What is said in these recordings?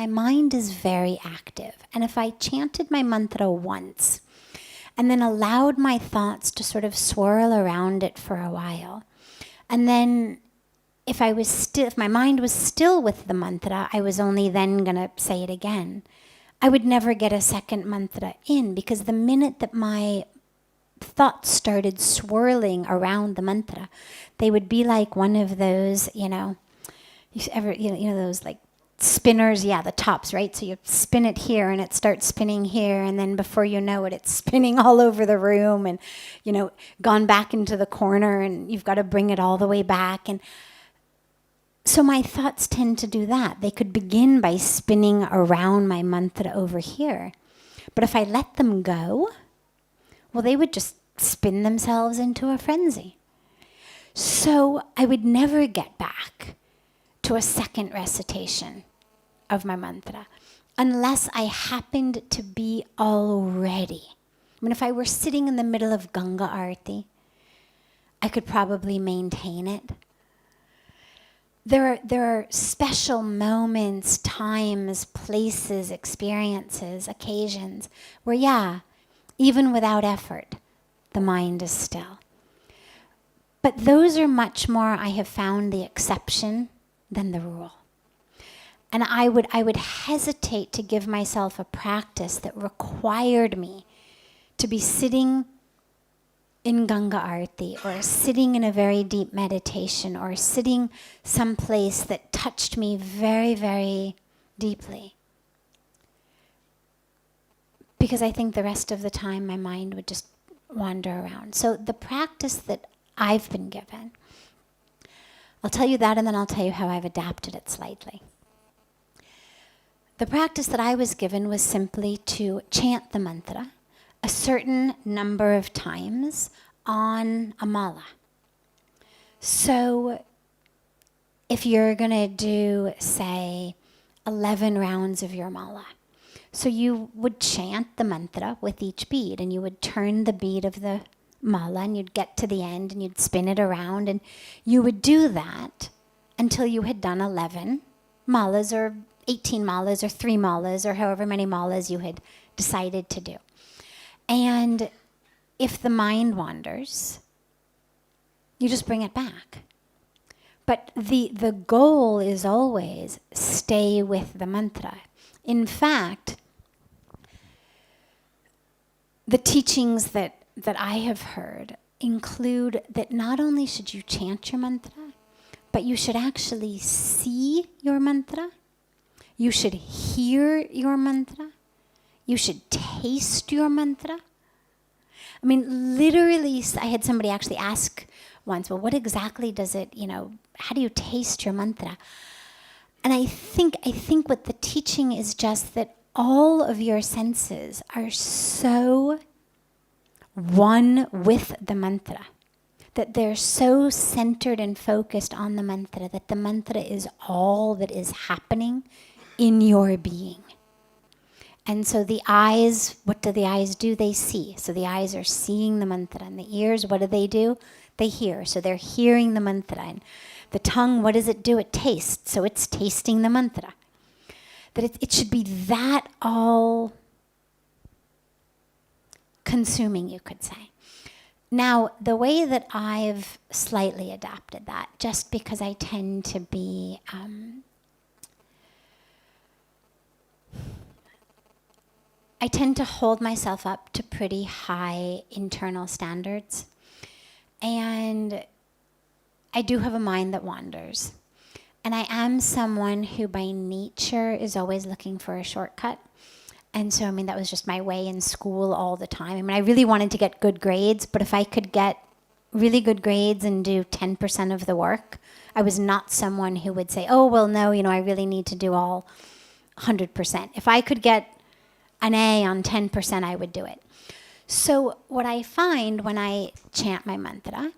my mind is very active. And if I chanted my mantra once and then allowed my thoughts to sort of swirl around it for a while, and then if my mind was still with the mantra, I was only then going to say it again. I would never get a second mantra in, because the minute that my thoughts started swirling around the mantra, they would be like one of those, those like spinners, the tops, right? So you spin it here and it starts spinning here, and then before you know it, it's spinning all over the room and, gone back into the corner, and you've got to bring it all the way back. And so my thoughts tend to do that. They could begin by spinning around my mantra over here. But if I let them go, well, they would just spin themselves into a frenzy. So I would never get back to a second recitation of my mantra unless I happened to be already. If I were sitting in the middle of Ganga Arati, I could probably maintain it. There are special moments, times, places, experiences, occasions where, even without effort, the mind is still. But those are much more, I have found, the exception than the rule. And I would hesitate to give myself a practice that required me to be sitting in Ganga Arati, or sitting in a very deep meditation, or sitting someplace that touched me very, very deeply. Because I think the rest of the time my mind would just wander around. So the practice that I've been given, I'll tell you that, and then I'll tell you how I've adapted it slightly. The practice that I was given was simply to chant the mantra a certain number of times on a mala. So if you're going to do, say, 11 rounds of your mala, so you would chant the mantra with each bead, and you would turn the bead of the mala, and you'd get to the end, and you'd spin it around, and you would do that until you had done 11 malas, or 18 malas, or 3 malas, or however many malas you had decided to do. And if the mind wanders, you just bring it back. But the goal is always stay with the mantra. In fact, the teachings that I have heard include that not only should you chant your mantra, but you should actually see your mantra, you should hear your mantra, you should taste your mantra. Literally, I had somebody actually ask once, well, what exactly does it, how do you taste your mantra? And I think what the teaching is just that all of your senses are so one with the mantra, that they're so centered and focused on the mantra, that the mantra is all that is happening in your being. And so the eyes, what do the eyes do? They see. So the eyes are seeing the mantra. And the ears, what do? They hear. So they're hearing the mantra. And the tongue, what does it do? It tastes. So it's tasting the mantra. That it should be that all consuming, you could say. Now, the way that I've slightly adapted that, just because I tend to be I tend to hold myself up to pretty high internal standards. And I do have a mind that wanders. And I am someone who by nature is always looking for a shortcut. And so, that was just my way in school all the time. I really wanted to get good grades, but if I could get really good grades and do 10% of the work, I was not someone who would say, oh, well, no, I really need to do all 100%. If I could get an A on 10%, I would do it. So what I find when I chant my mantra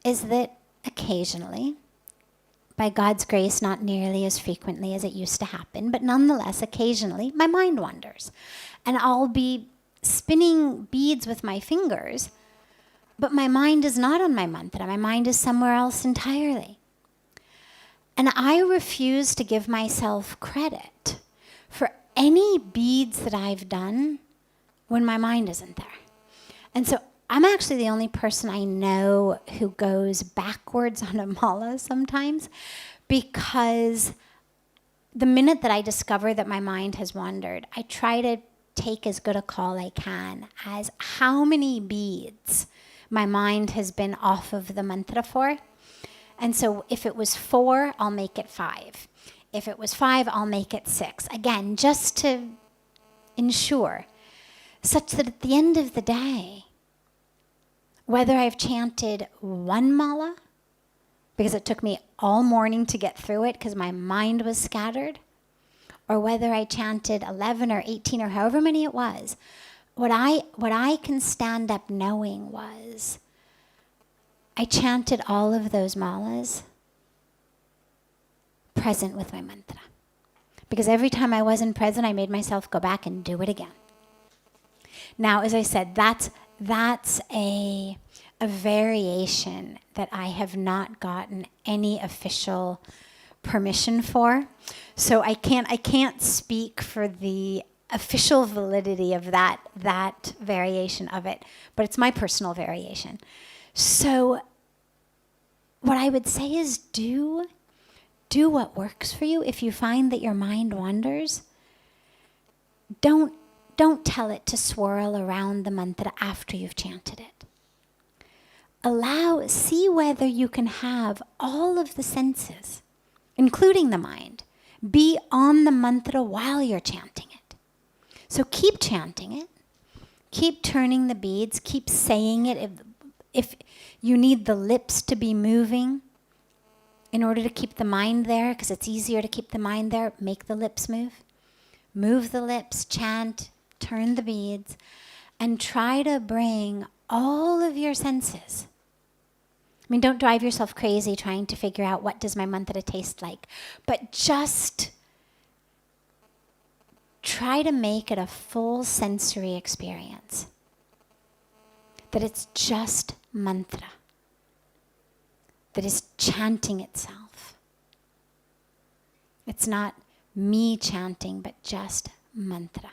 is that occasionally, by God's grace, not nearly as frequently as it used to happen, but nonetheless, occasionally, my mind wanders. And I'll be spinning beads with my fingers, but my mind is not on my mantra. My mind is somewhere else entirely. And I refuse to give myself credit for any beads that I've done when my mind isn't there. And so I'm actually the only person I know who goes backwards on a mala sometimes, because the minute that I discover that my mind has wandered, I try to take as good a call I can as how many beads my mind has been off of the mantra for. And so if it was 4, I'll make it 5. If it was 5, I'll make it 6. Again, just to ensure, such that at the end of the day, whether I've chanted 1 mala, because it took me all morning to get through it because my mind was scattered, or whether I chanted 11 or 18 or however many it was, what I can stand up knowing was I chanted all of those malas present with my mantra. Because every time I wasn't present, I made myself go back and do it again. Now, as I said, that's a variation that I have not gotten any official permission for. So I can't speak for the official validity of that variation of it, but it's my personal variation. So what I would say is do what works for you. If you find that your mind wanders, don't tell it to swirl around the mantra after you've chanted it. See whether you can have all of the senses, including the mind, be on the mantra while you're chanting it. So keep chanting it, keep turning the beads, keep saying it. If you need the lips to be moving in order to keep the mind there, because it's easier to keep the mind there, make the lips move. Move the lips, chant, turn the beads, and try to bring all of your senses. I mean, don't drive yourself crazy trying to figure out what does my mantra taste like, but just try to make it a full sensory experience. That it's just mantra. That is chanting itself. It's not me chanting, but just mantra.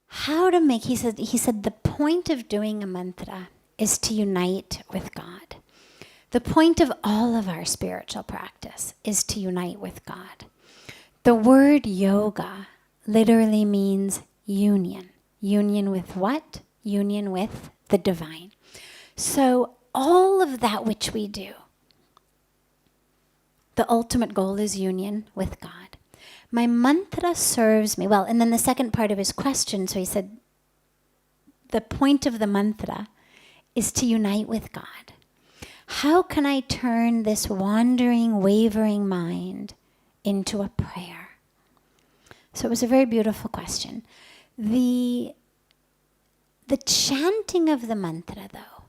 How to make, he said the point of doing a mantra is to unite with God. The point of all of our spiritual practice is to unite with God. The word yoga literally means union. Union with what? Union with the divine. So all of that which we do, the ultimate goal is union with God. My mantra serves me well. And then the second part of his question, so he said, the point of the mantra is to unite with God. How can I turn this wandering, wavering mind into a prayer? So it was a very beautiful question. The chanting of the mantra, though,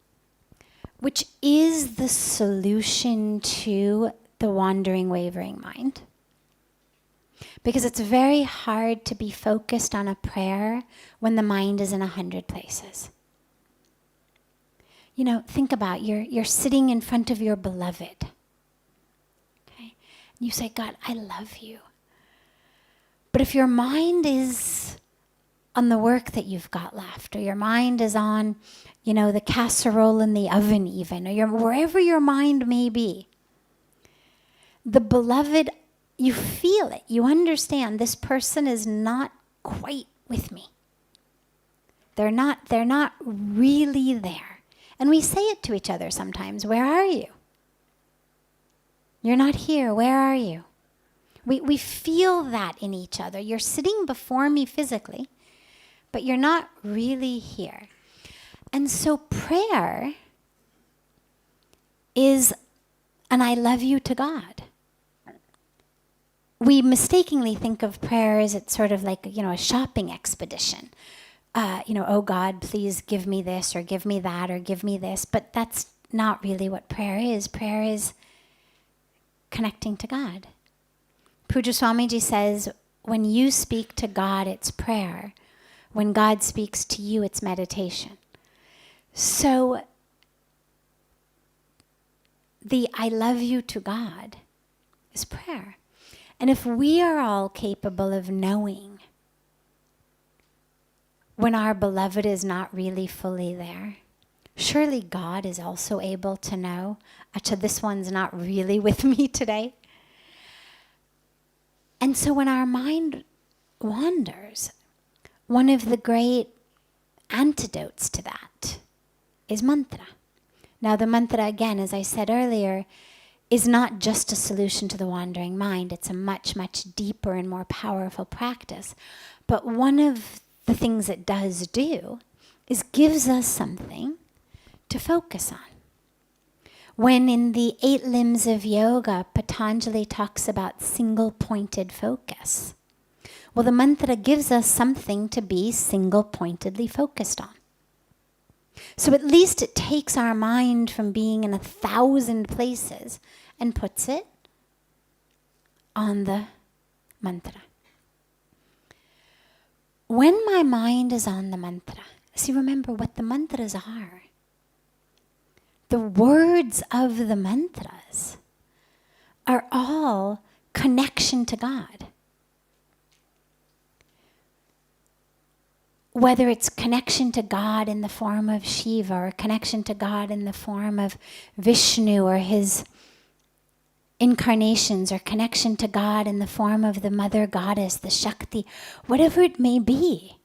which is the solution to the wandering, wavering mind, because it's very hard to be focused on a prayer when the mind is in 100 places. You know, think about you're sitting in front of your beloved. Okay? And you say, God, I love you. But if your mind is on the work that you've got left, or your mind is on, the casserole in the oven even, or wherever your mind may be, the beloved, you feel it. You understand this person is not quite with me. They're not really there. And we say it to each other sometimes. Where are you? You're not here. Where are you? We feel that in each other. You're sitting before me physically, but you're not really here. And so prayer is an I love you to God. We mistakenly think of prayer as it's sort of like, a shopping expedition. Oh God, please give me this or give me that or give me this. But that's not really what prayer is. Prayer is connecting to God. Puja Swamiji says, when you speak to God, it's prayer. When God speaks to you, it's meditation. So the I love you to God is prayer. And if we are all capable of knowing when our beloved is not really fully there, surely God is also able to know, Acha, this one's not really with me today. And so when our mind wanders, one of the great antidotes to that is mantra. Now the mantra, again, as I said earlier, is not just a solution to the wandering mind. It's a much, much deeper and more powerful practice. But one of the things it does do is gives us something to focus on. When in the 8 limbs of yoga, Patanjali talks about single-pointed focus. Well, the mantra gives us something to be single-pointedly focused on. So at least it takes our mind from being in 1,000 places and puts it on the mantra. When my mind is on the mantra, see, remember what the mantras are. The words of the mantras are all connection to God. Whether it's connection to God in the form of Shiva, or connection to God in the form of Vishnu or his incarnations, or connection to God in the form of the mother goddess, the Shakti, whatever it may be,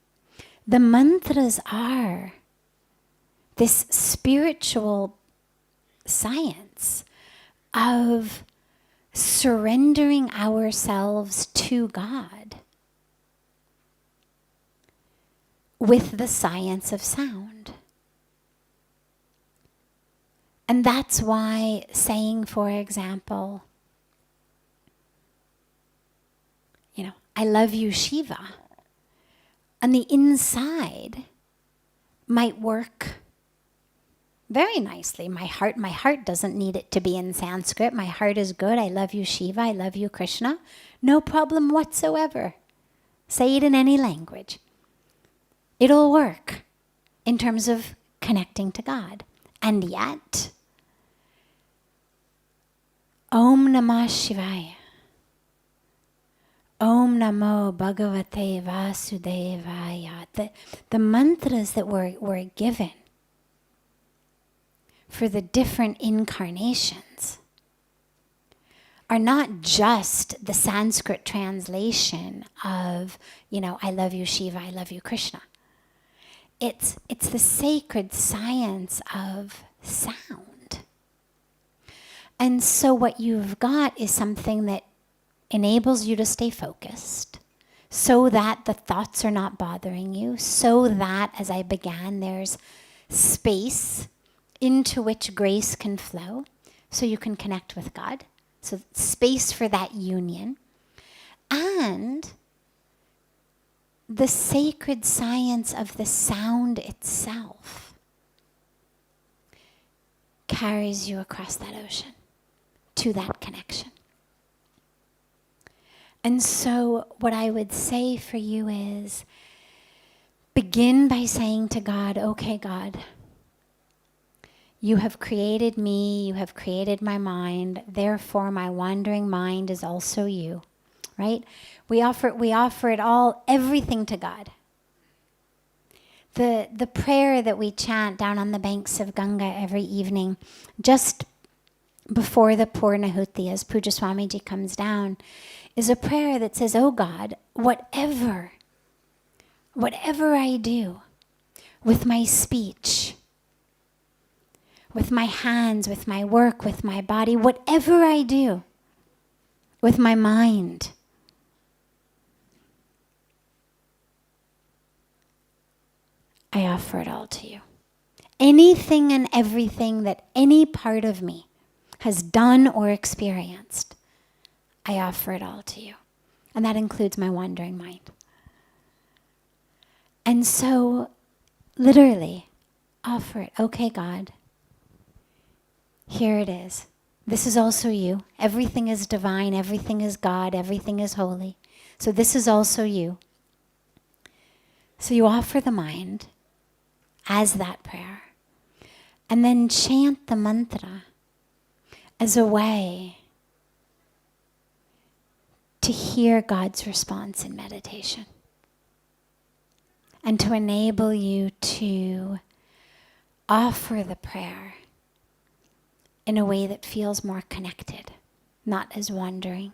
the mantras are this spiritual science of surrendering ourselves to God with the science of sound. And that's why saying, for example, I love you, Shiva, on the inside might work very nicely. My heart doesn't need it to be in Sanskrit. My heart is good. I love you, Shiva. I love you, Krishna. No problem whatsoever. Say it in any language. It'll work in terms of connecting to God. And yet, Om Namah Shivaya. Om Namo Bhagavate Vasudevaya. The mantras that were given for the different incarnations are not just the Sanskrit translation of, I love you, Shiva, I love you, Krishna. It's the sacred science of sound. And so what you've got is something that enables you to stay focused, so that the thoughts are not bothering you, so that, as I began, there's space into which grace can flow, so you can connect with God. So space for that union. And the sacred science of the sound itself carries you across that ocean to that connection. And so what I would say for you is, begin by saying to God, okay, God, you have created me, you have created my mind, therefore my wandering mind is also you, right? We offer it all, everything to God. The prayer that we chant down on the banks of Ganga every evening, just before the Purnahuti, as Puja Swamiji comes down, is a prayer that says, oh God, whatever I do with my speech, with my hands, with my work, with my body, whatever I do with my mind, I offer it all to you. Anything and everything that any part of me has done or experienced, I offer it all to you. And that includes my wandering mind. And so, literally, offer it. Okay, God, here it is. This is also you. Everything is divine, everything is God, everything is holy. So this is also you. So you offer the mind as that prayer. And then chant the mantra as a way to hear God's response in meditation. And to enable you to offer the prayer in a way that feels more connected, not as wandering.